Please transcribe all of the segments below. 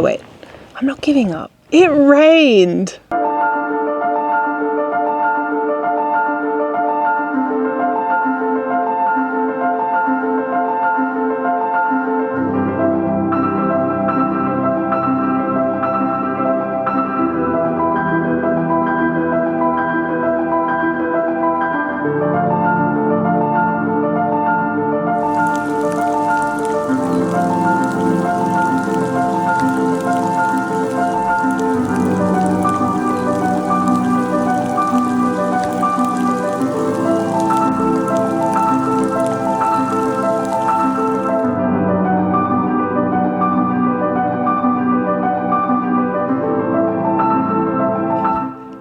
wait. I'm not giving up. It rained.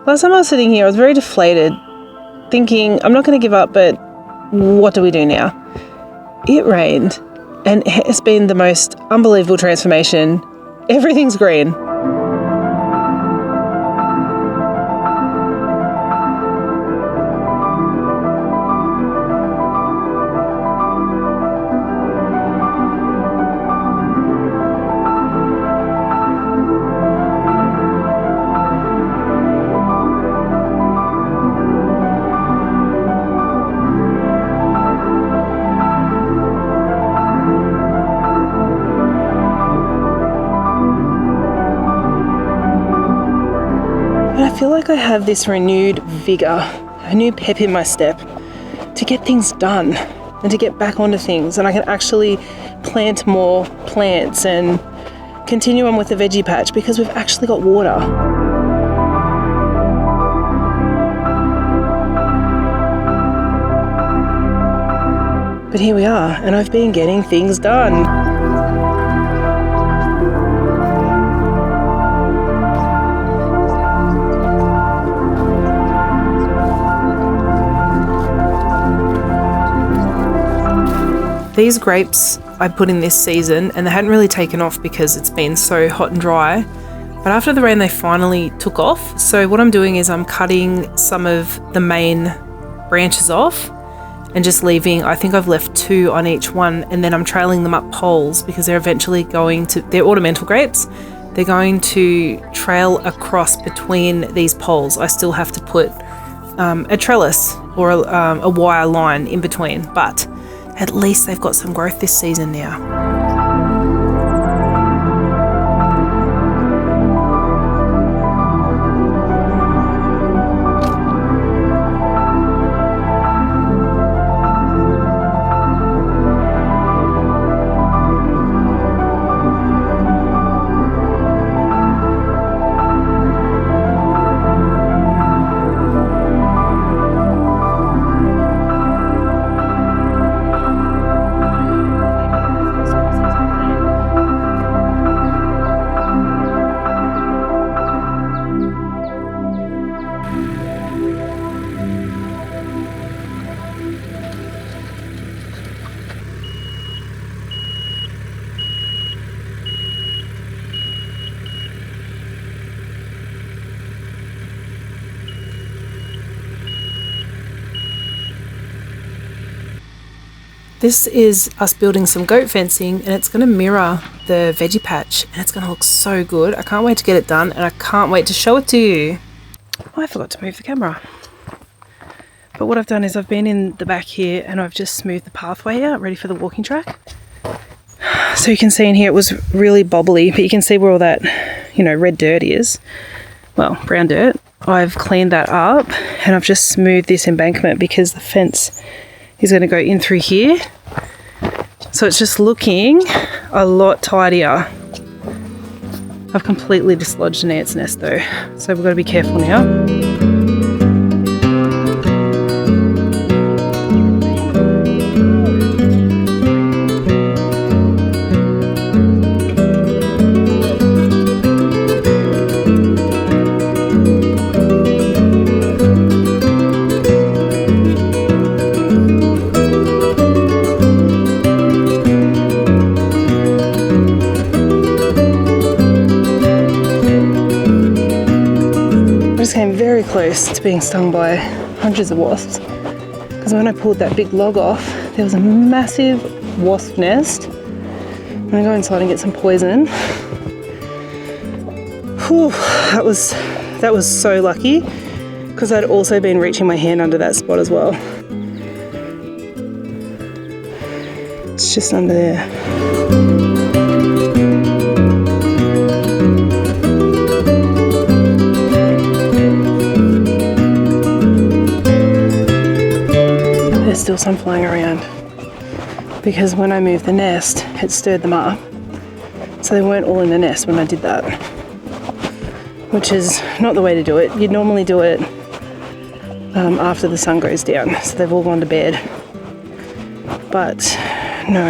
Last time I was sitting here, I was very deflated, thinking, I'm not going to give up, but what do we do now? It rained, and it's been the most unbelievable transformation. Everything's green. I feel like I have this renewed vigour, a new pep in my step to get things done and to get back onto things, and I can actually plant more plants and continue on with the veggie patch because we've actually got water. But here we are, and I've been getting things done. These grapes I put in this season, and they hadn't really taken off because it's been so hot and dry. But after the rain, they finally took off. So what I'm doing is I'm cutting some of the main branches off and just leaving, I think I've left 2 on each one, and then I'm trailing them up poles because they're eventually going to, they're ornamental grapes. They're going to trail across between these poles. I still have to put a trellis or a wire line in between, but at least they've got some growth this season now. This is us building some goat fencing, and it's going to mirror the veggie patch, and it's going to look so good. I can't wait to get it done, and I can't wait to show it to you. Oh, I forgot to move the camera. But what I've done is I've been in the back here and I've just smoothed the pathway out, ready for the walking track. So you can see in here it was really bobbly, but you can see where all that, red dirt is. Well, brown dirt. I've cleaned that up and I've just smoothed this embankment because the fence is going to go in through here. So it's just looking a lot tidier. I've completely dislodged an ant's nest though, so we've got to be careful now. Came very close to being stung by hundreds of wasps, because when I pulled that big log off there was a massive wasp nest. I'm gonna go inside and get some poison. Whew, that was so lucky, because I'd also been reaching my hand under that spot as well. It's just under there. There's still some flying around, because when I moved the nest, it stirred them up. So they weren't all in the nest when I did that, which is not the way to do it. You'd normally do it after the sun goes down, so they've all gone to bed. But no,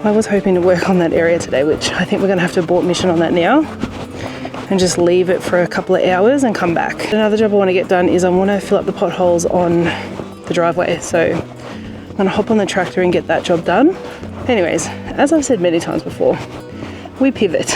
I was hoping to work on that area today, which I think we're going to have to abort mission on that now and just leave it for a couple of hours and come back. Another job I want to get done is I want to fill up the potholes on the driveway, so I'm going to hop on the tractor and get that job done. Anyways, as I've said many times before, we pivot.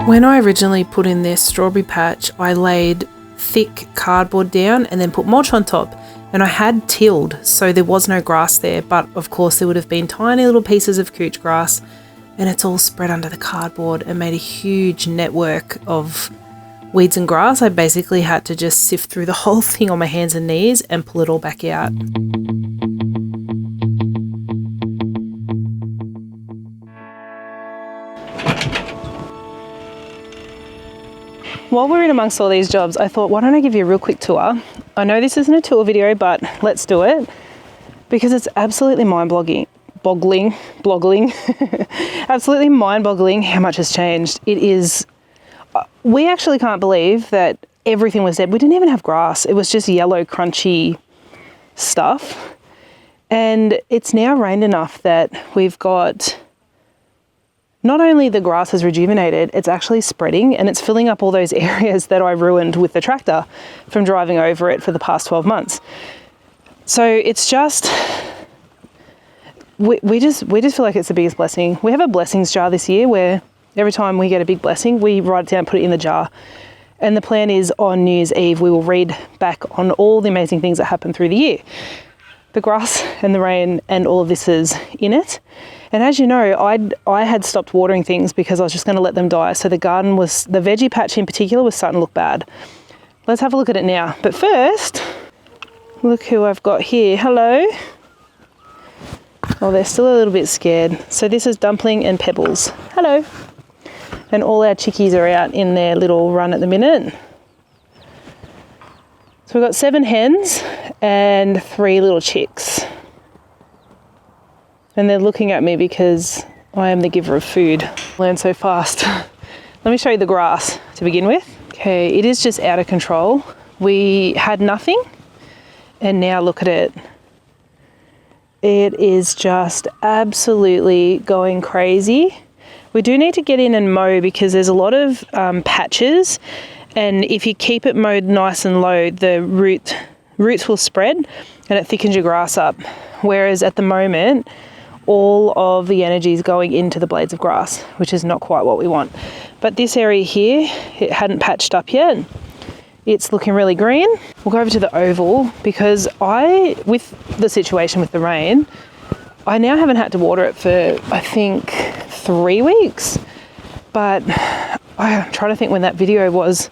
When I originally put in this strawberry patch, I laid thick cardboard down and then put mulch on top, and I had tilled, so there was no grass there, but of course there would have been tiny little pieces of couch grass, and it's all spread under the cardboard and made a huge network of weeds and grass. I basically had to just sift through the whole thing on my hands and knees and pull it all back out. While we're in amongst all these jobs, I thought, why don't I give you a real quick tour? I know this isn't a tour video, but let's do it, because it's absolutely mind-boggling, absolutely mind-boggling how much has changed. It is, we actually can't believe that everything was dead. We didn't even have grass. It was just yellow, crunchy stuff. And it's now rained enough that we've got, not only the grass has rejuvenated, it's actually spreading and it's filling up all those areas that I ruined with the tractor from driving over it for the past 12 months. So it's just, we just feel like it's the biggest blessing. We have a blessings jar this year where every time we get a big blessing, we write it down, put it in the jar. And the plan is on New Year's Eve, we will read back on all the amazing things that happened through the year. The grass and the rain and all of this is in it. And as you know, I had stopped watering things because I was just going to let them die. So the garden was, the veggie patch in particular, was starting to look bad. Let's have a look at it now. But first, look who I've got here. Hello. Oh, they're still a little bit scared. So this is Dumpling and Pebbles. Hello. And all our chickies are out in their little run at the minute. So we've got 7 hens and 3 little chicks. And they're looking at me because I am the giver of food. Learn so fast. Let me show you the grass to begin with. Okay, it is just out of control. We had nothing and now look at it. It is just absolutely going crazy. We do need to get in and mow because there's a lot of patches, and if you keep it mowed nice and low, the roots will spread and it thickens your grass up. Whereas at the moment, all of the energy is going into the blades of grass, which is not quite what we want. But this area here, it hadn't patched up yet. It's looking really green. We'll go over to the oval because with the situation with the rain, I now haven't had to water it for, I think, 3 weeks. But I'm trying to think when that video was.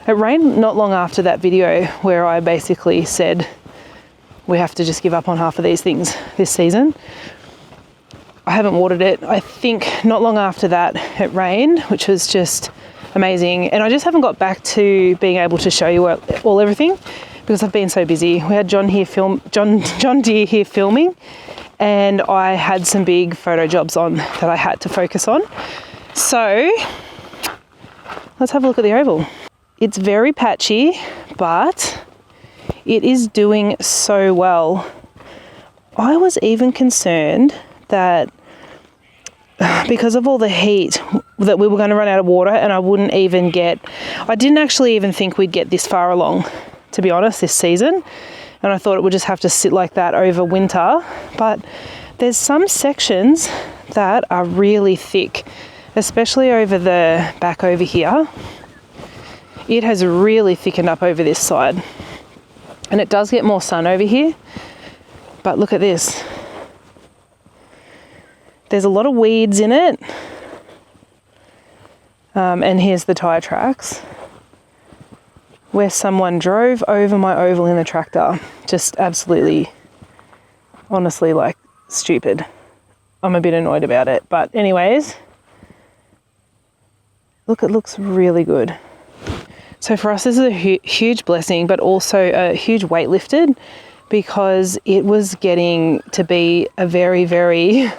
It rained not long after that video where I basically said we have to just give up on half of these things this season. I haven't watered it. I think not long after that it rained, which was just amazing. And I just haven't got back to being able to show you everything because I've been so busy. We had John Deere here filming, and I had some big photo jobs on that I had to focus on. So let's have a look at the oval. It's very patchy, but it is doing so well. I was even concerned that because of all the heat that we were going to run out of water, and I didn't actually even think we'd get this far along, to be honest, this season. And I thought it would just have to sit like that over winter. But there's some sections that are really thick, especially over the back over here. It has really thickened up over this side. And it does get more sun over here. But look at this. There's a lot of weeds in it. And here's the tyre tracks where someone drove over my oval in the tractor. Just absolutely, honestly, like stupid. I'm a bit annoyed about it. But anyways, look, it looks really good. So for us, this is a huge blessing, but also a huge weight lifted because it was getting to be a very, very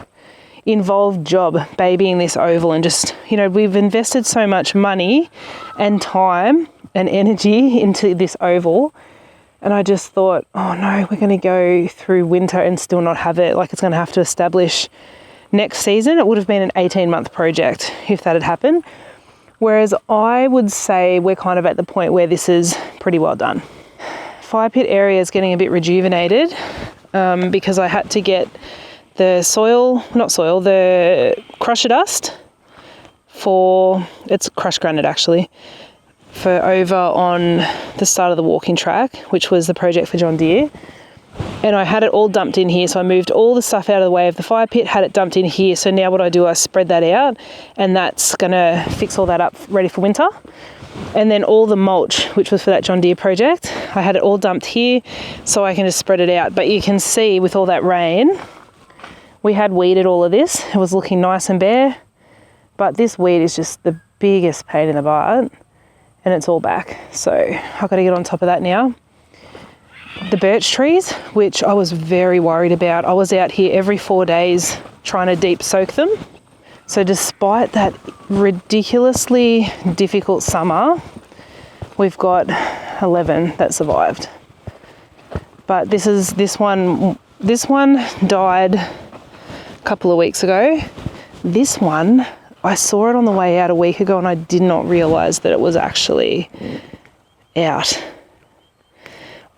involved job babying this oval, and just, we've invested so much money and time and energy into this oval, and I just thought, oh no, we're going to go through winter and still not have it. Like, it's going to have to establish next season. It would have been an 18-month project if that had happened, whereas I would say we're kind of at the point where this is pretty well done. Fire pit area is getting a bit rejuvenated because I had to get the crusher dust it's crushed granite actually, for over on the start of the walking track, which was the project for John Deere. And I had it all dumped in here. So I moved all the stuff out of the way of the fire pit, had it dumped in here. So now what I do, I spread that out, and that's gonna fix all that up ready for winter. And then all the mulch, which was for that John Deere project, I had it all dumped here so I can just spread it out. But you can see with all that rain, we had weeded all of this. It was looking nice and bare, but this weed is just the biggest pain in the butt, and it's all back. So I've got to get on top of that now. The birch trees, which I was very worried about. I was out here every 4 days trying to deep soak them. So despite that ridiculously difficult summer, we've got 11 that survived. But this one died a couple of weeks ago. This one, I saw it on the way out a week ago, and I did not realize that it was actually out.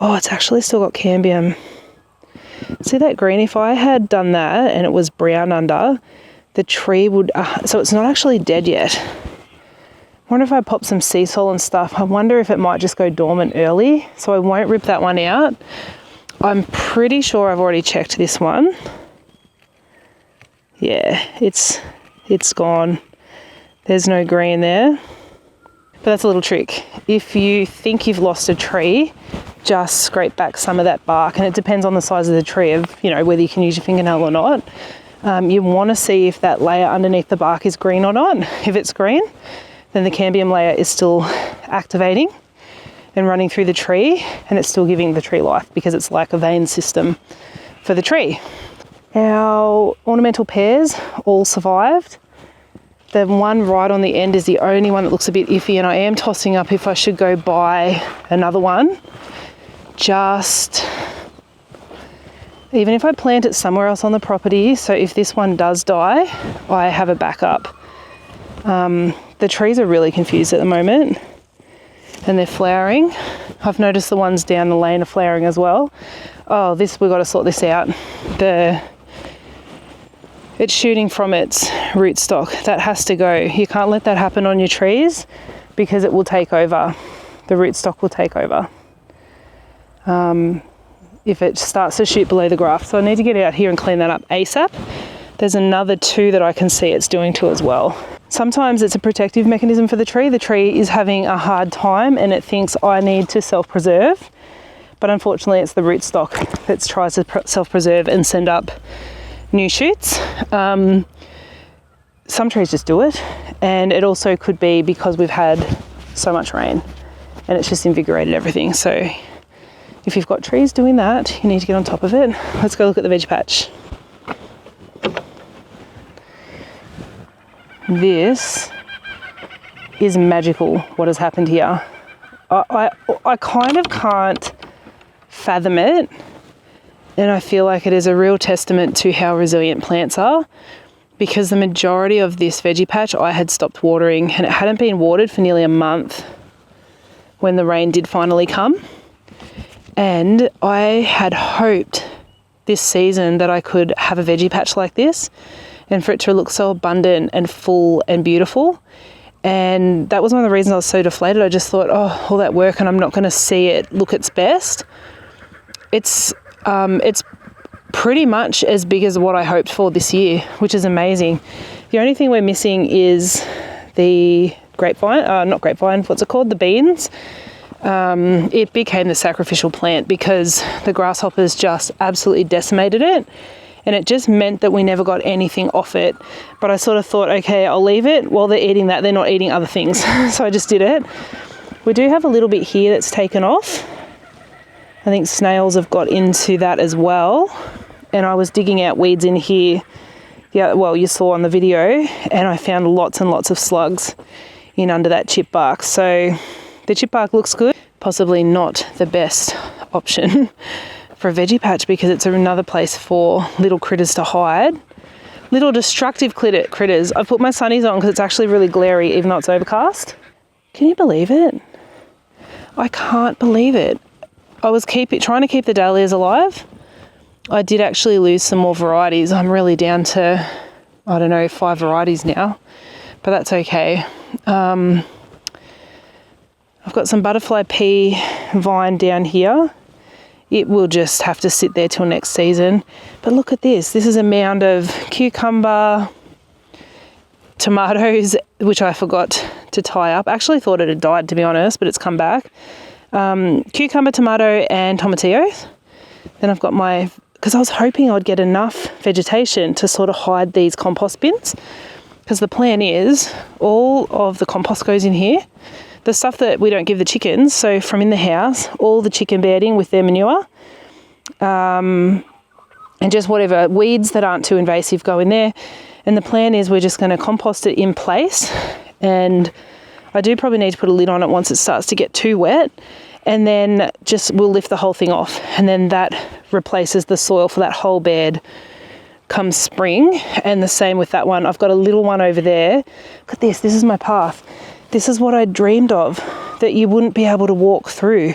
Oh, it's actually still got cambium. See that green? If I had done that and it was brown under, the tree would, so it's not actually dead yet. I wonder if I pop some sea salt and stuff, I wonder if it might just go dormant early, so I won't rip that one out. I'm pretty sure I've already checked this one. Yeah, it's gone. There's no green there. But that's a little trick. If you think you've lost a tree, just scrape back some of that bark, and it depends on the size of the tree of, whether you can use your fingernail or not. You want to see if that layer underneath the bark is green or not. If it's green, then the cambium layer is still activating, and running through the tree, and it's still giving the tree life because it's like a vein system for the tree. Our ornamental pears all survived. The one right on the end is the only one that looks a bit iffy, and I am tossing up if I should go buy another one. Just, even if I plant it somewhere else on the property, so if this one does die, I have a backup. The trees are really confused at the moment, and they're flowering. I've noticed the ones down the lane are flowering as well. Oh, we've got to sort this out. It's shooting from its rootstock. That has to go. You can't let that happen on your trees because it will take over. The rootstock will take over if it starts to shoot below the graft. So I need to get out here and clean that up ASAP. There's another 2 that I can see it's doing to as well. Sometimes it's a protective mechanism for the tree. The tree is having a hard time and it thinks I need to self-preserve. But unfortunately it's the rootstock that tries to self-preserve and send up new shoots. Some trees just do it, and it also could be because we've had so much rain and it's just invigorated everything. So if you've got trees doing that, you need to get on top of it. Let's go look at the veg patch. This is magical, what has happened here. I kind of can't fathom it, and I feel like it is a real testament to how resilient plants are, because the majority of this veggie patch I had stopped watering, and it hadn't been watered for nearly a month when the rain did finally come. And I had hoped this season that I could have a veggie patch like this and for it to look so abundant and full and beautiful. And that was one of the reasons I was so deflated. I just thought, oh, all that work and I'm not going to see it look its best. It's pretty much as big as what I hoped for this year, which is amazing. The only thing we're missing is the the beans. It became the sacrificial plant because the grasshoppers just absolutely decimated it, and it just meant that we never got anything off it. But I sort of thought, okay, I'll leave it. While they're eating that, they're not eating other things. So I just did it. We do have a little bit here that's taken off. I think snails have got into that as well. And I was digging out weeds in here. Yeah, well, you saw on the video, and I found lots and lots of slugs in under that chip bark. So the chip bark looks good. Possibly not the best option for a veggie patch because it's another place for little critters to hide. Little destructive critters. I've put my sunnies on because it's actually really glary even though it's overcast. Can you believe it? I can't believe it. I was trying to keep the dahlias alive. I did actually lose some more varieties. I'm really down to, 5 varieties now, but that's okay. I've got some butterfly pea vine down here. It will just have to sit there till next season. But look at this. This is a mound of cucumber, tomatoes, which I forgot to tie up. I actually thought it had died, to be honest, but it's come back. Cucumber, tomato, and tomatillos. Then I've got because I was hoping I'd get enough vegetation to sort of hide these compost bins. Because the plan is all of the compost goes in here. The stuff that we don't give the chickens, so from in the house, all the chicken bedding with their manure, and just whatever weeds that aren't too invasive go in there. And the plan is we're just going to compost it in place, and I do probably need to put a lid on it once it starts to get too wet, and then we'll lift the whole thing off, and then that replaces the soil for that whole bed come spring. And the same with that one. I've got a little one over there. Look at this. This is my path. This is what I dreamed of, that you wouldn't be able to walk through.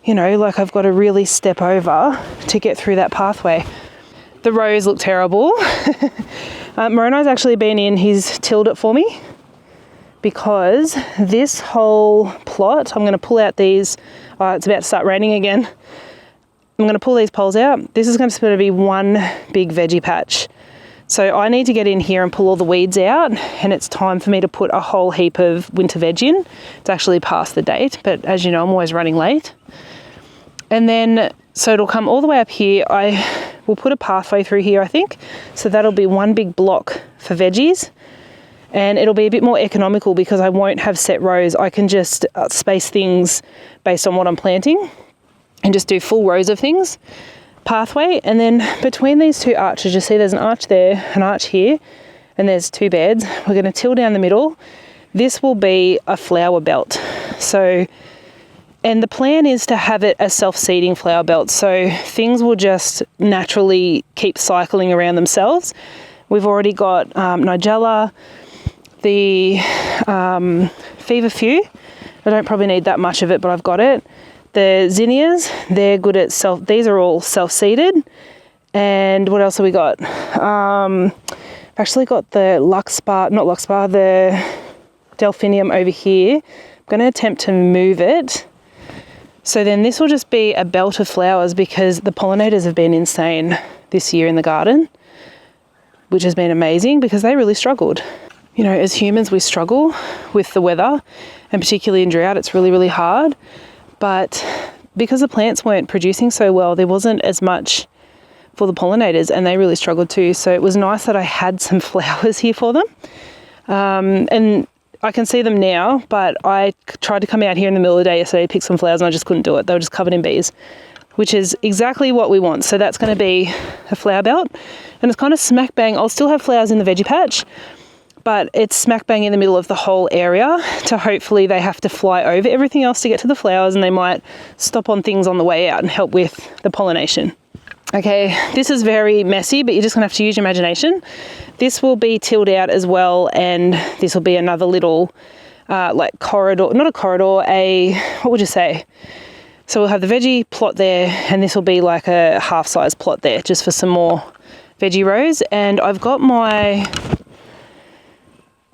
Like I've got to really step over to get through that pathway. The rows look terrible. Moroni's actually been in, he's tilled it for me, because this whole plot, I'm going to pull out these, it's about to start raining again. I'm going to pull these poles out. This is going to be one big veggie patch. So I need to get in here and pull all the weeds out, and it's time for me to put a whole heap of winter veg in. It's actually past the date, but as you know, I'm always running late. And then, so it'll come all the way up here. I will put a pathway through here, I think. So that'll be one big block for veggies. And it'll be a bit more economical because I won't have set rows. I can just space things based on what I'm planting and just do full rows of things, pathway. And then between these two arches, you see there's an arch there, an arch here, and there's 2 beds. We're going to till down the middle. This will be a flower belt. So, and the plan is to have it a self-seeding flower belt. So things will just naturally keep cycling around themselves. We've already got Nigella, the feverfew. I don't probably need that much of it, but I've got it. The zinnias, they're good at these are all self-seeded. And what else have we got? I've actually got the the delphinium over here. I'm going to attempt to move it. So then this will just be a belt of flowers because the pollinators have been insane this year in the garden, which has been amazing because they really struggled. You know, as humans, we struggle with the weather, and particularly in drought, it's really, really hard. But because the plants weren't producing so well, there wasn't as much for the pollinators, and they really struggled too. So it was nice that I had some flowers here for them. And I can see them now, but I tried to come out here in the middle of the day yesterday to pick some flowers and I just couldn't do it. They were just covered in bees, which is exactly what we want. So that's going to be a flower belt, and it's kind of smack bang. I'll still have flowers in the veggie patch, but it's smack bang in the middle of the whole area to hopefully they have to fly over everything else to get to the flowers, and they might stop on things on the way out and help with the pollination. Okay, this is very messy, but you're just gonna have to use your imagination. This will be tilled out as well, and this will be another little like corridor, not a corridor, what would you say? So we'll have the veggie plot there, and this will be like a half-size plot there, just for some more veggie rows. And I've got my,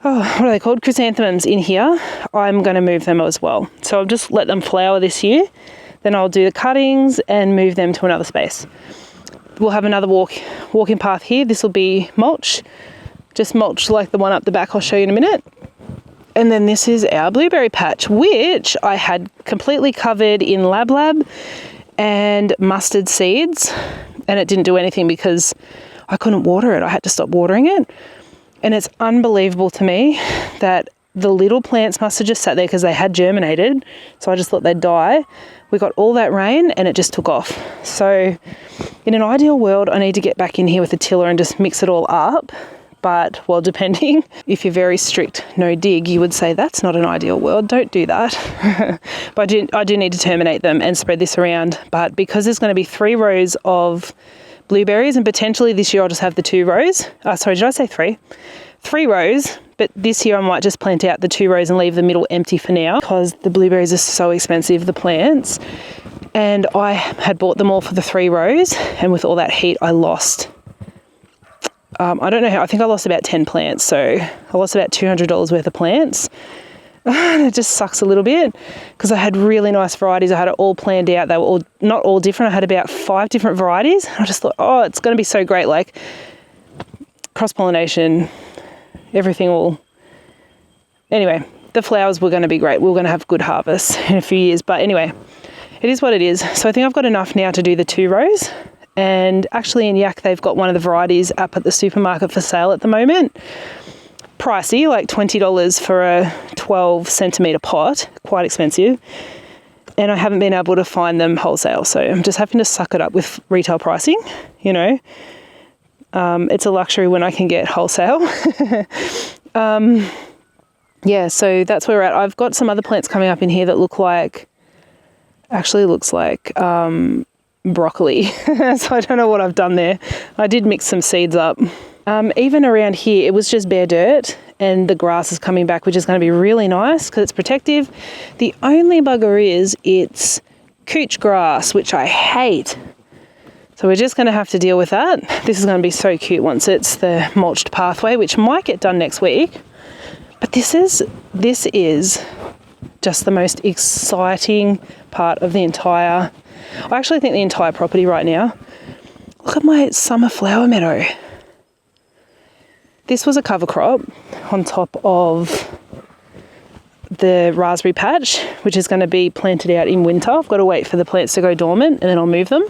what are they called? Chrysanthemums in here. I'm going to move them as well. So I'll just let them flower this year. Then I'll do the cuttings and move them to another space. We'll have another walking path here. This will be mulch, just mulch like the one up the back I'll show you in a minute. And then this is our blueberry patch, which I had completely covered in lab and mustard seeds, and it didn't do anything because I couldn't water it. I had to stop watering it. And it's unbelievable to me that the little plants must have just sat there because they had germinated. So I just thought they'd die. We got all that rain and it just took off. So in an ideal world, I need to get back in here with a tiller and just mix it all up. But, well, depending, if you're very strict, no dig, you would say that's not an ideal world, don't do that. But I do need to terminate them and spread this around. But because there's going to be 3 rows of blueberries, and potentially this year I'll just have the 2 rows. Sorry, did I say 3? 3 rows, but this year I might just plant out the 2 rows and leave the middle empty for now because the blueberries are so expensive, the plants. And I had bought them all for the 3 rows, and with all that heat I lost, I don't know how, I think I lost about 10 plants. So I lost about $200 worth of plants. It just sucks a little bit because I had really nice varieties. I had it all planned out. They were all not all different. I had about 5 different varieties. I just thought, oh, it's going to be so great. Like cross-pollination, everything will... Anyway, the flowers were going to be great. We were going to have good harvests in a few years. But anyway, it is what it is. So I think I've got enough now to do the 2 rows. And actually in Yak, they've got one of the varieties up at the supermarket for sale at the moment. Pricey, like $20 for a 12 centimetre pot, quite expensive. And I haven't been able to find them wholesale. So I'm just having to suck it up with retail pricing, you know. It's a luxury when I can get wholesale. Yeah, so that's where we're at. I've got some other plants coming up in here that look like, actually looks like broccoli. So I don't know what I've done there. I did mix some seeds up. Even around here, it was just bare dirt and the grass is coming back, which is going to be really nice because it's protective. The only bugger is it's couch grass, which I hate. So we're just going to have to deal with that. This is going to be so cute once it's the mulched pathway, which might get done next week. But this is just the most exciting part of the entire... I actually think the entire property right now. Look at my summer flower meadow. This was a cover crop on top of the raspberry patch, which is going to be planted out in winter. I've got to wait for the plants to go dormant and then I'll move them.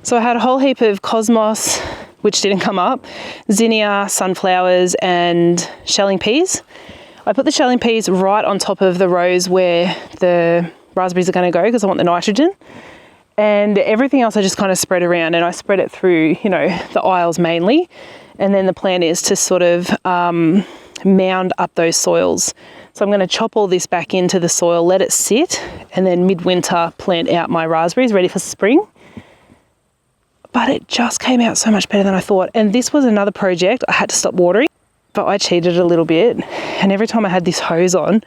So I had a whole heap of cosmos, which didn't come up, zinnia, sunflowers, and shelling peas. I put the shelling peas right on top of the rows where the raspberries are going to go because I want the nitrogen. And everything else I just kind of spread around, and I spread it through, you know, the aisles mainly. And then the plan is to sort of mound up those soils. So I'm going to chop all this back into the soil, let it sit, and then midwinter plant out my raspberries ready for spring. But it just came out so much better than I thought. And this was another project I had to stop watering, but I cheated a little bit. And every time I had this hose on,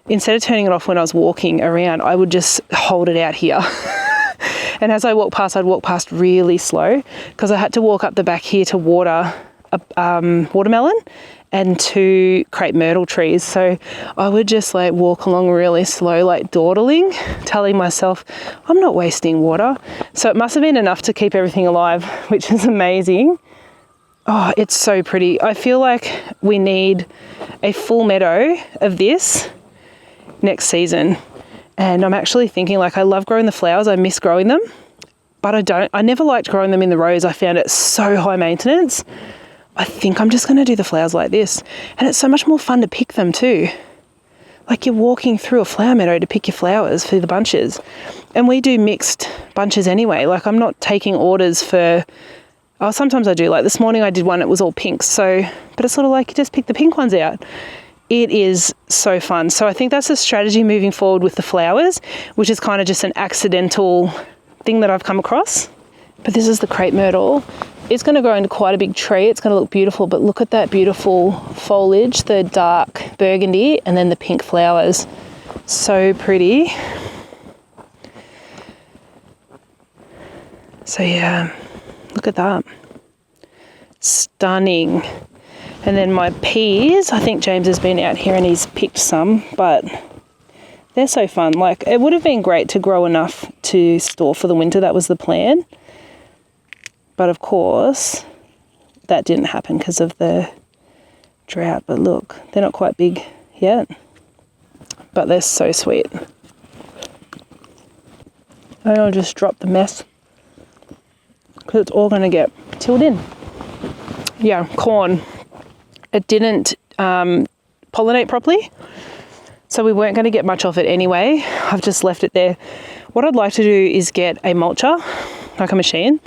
instead of turning it off when I was walking around, I would just hold it out here. And as I walk past, I'd walk past really slow because I had to walk up the back here to water a watermelon and 2 crepe myrtle trees. So I would just like walk along really slow, like dawdling, telling myself I'm not wasting water. So it must have been enough to keep everything alive, which is amazing. Oh, it's so pretty. I feel like we need a full meadow of this next season. And I'm actually thinking, like, I love growing the flowers. I miss growing them, but I never liked growing them in the rows. I found it so high maintenance. I think I'm just going to do the flowers like this. And it's so much more fun to pick them too. Like you're walking through a flower meadow to pick your flowers for the bunches. And we do mixed bunches anyway. Like I'm not taking orders for, oh, sometimes I do. Like this morning I did one, it was all pink. So, but it's sort of like you just pick the pink ones out. It is so fun. So I think that's a strategy moving forward with the flowers, which is kind of just an accidental thing that I've come across. But this is the crepe myrtle. It's going to grow into quite a big tree. It's going to look beautiful, but look at that beautiful foliage, the dark burgundy and then the pink flowers. So pretty. So yeah, look at that. Stunning. And then my peas, I think James has been out here and he's picked some, but they're so fun. Like it would have been great to grow enough to store for the winter. That was the plan. But of course, that didn't happen because of the drought. But look, they're not quite big yet, but they're so sweet. And I'll just drop the mess because it's all going to get tilled in. Yeah, corn. It didn't pollinate properly, so we weren't going to get much of it anyway. I've just left it there. What I'd like to do is get a mulcher, like a machine.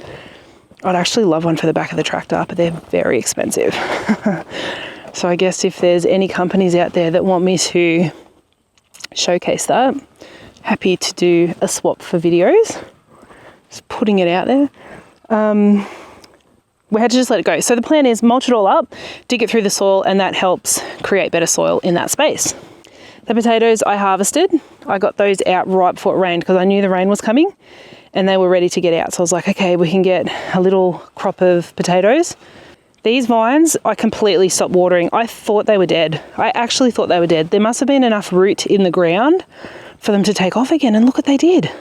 I'd actually love one for the back of the tractor, but they're very expensive. So I guess if there's any companies out there that want me to showcase that, happy to do a swap for videos. Just putting it out there. We had to just let it go. So the plan is mulch it all up, dig it through the soil, and that helps create better soil in that space. The potatoes I harvested, I got those out right before it rained because I knew the rain was coming and they were ready to get out. So I was like, okay, we can get a little crop of potatoes. These vines, I completely stopped watering. I thought they were dead. I actually thought they were dead. There must have been enough root in the ground for them to take off again, and look what they did.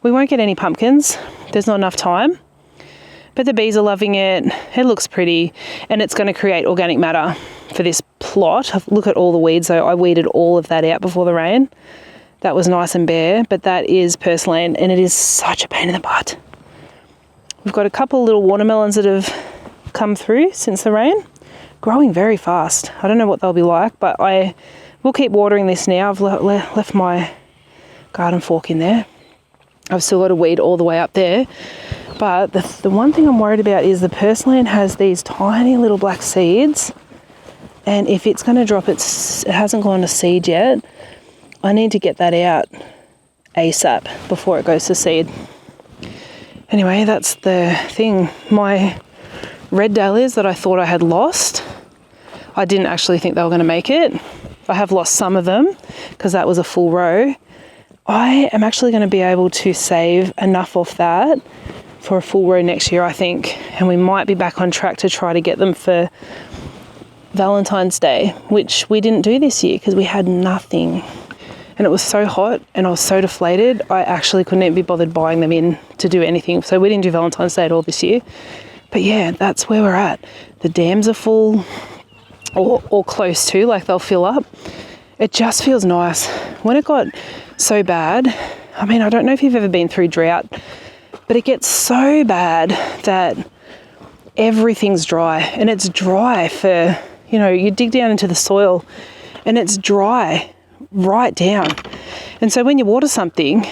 We won't get any pumpkins. There's not enough time. But the bees are loving it. It looks pretty, and it's going to create organic matter for this plot. Look at all the weeds though. I weeded all of that out before the rain. That was nice and bare, but that is purslane, and it is such a pain in the butt. We've got a couple of little watermelons that have come through since the rain, growing very fast. I don't know what they'll be like, but I will keep watering this now. I've left my garden fork in there. I've still got to weed all the way up there. But the one thing I'm worried about is the purslane has these tiny little black seeds, and if it's going to drop, it hasn't gone to seed yet. I need to get that out ASAP before it goes to seed. Anyway, that's the thing. My red dahlias that I thought I had lost, I didn't actually think they were going to make it. I have lost some of them because that was a full row. I am actually going to be able to save enough off that for a full row next year, I think, and we might be back on track to try to get them for Valentine's Day, which we didn't do this year because we had nothing, and it was so hot and I was so deflated I actually couldn't even be bothered buying them in to do anything, so we didn't do Valentine's Day at all this year. But yeah, that's where we're at. The dams are full, or close to, like they'll fill up. It just feels nice. When it got so bad, I mean, I don't know if you've ever been through drought, but it gets so bad that everything's dry, and it's dry for, you know, you dig down into the soil and it's dry right down. And so when you water something,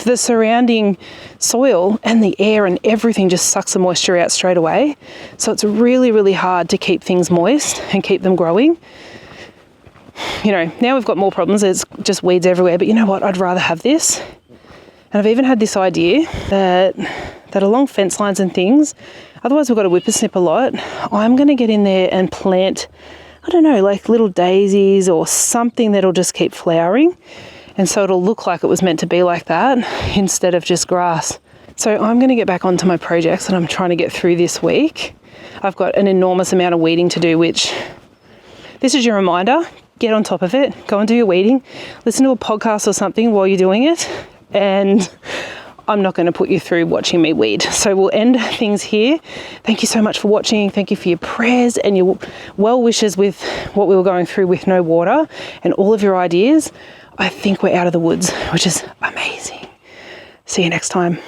the surrounding soil and the air and everything just sucks the moisture out straight away. So it's really, really hard to keep things moist and keep them growing. You know, now we've got more problems. There's just weeds everywhere, but you know what? I'd rather have this. And I've even had this idea that along fence lines and things, otherwise we've got a whippersnip a lot, I'm going to get in there and plant, I don't know, like little daisies or something that'll just keep flowering. And so it'll look like it was meant to be like that instead of just grass. So I'm going to get back onto my projects that I'm trying to get through this week. I've got an enormous amount of weeding to do, which this is your reminder. Get on top of it. Go and do your weeding. Listen to a podcast or something while you're doing it. And I'm not going to put you through watching me weed. So we'll end things here. Thank you so much for watching. Thank you for your prayers and your well wishes with what we were going through with no water and all of your ideas. I think we're out of the woods, which is amazing. See you next time.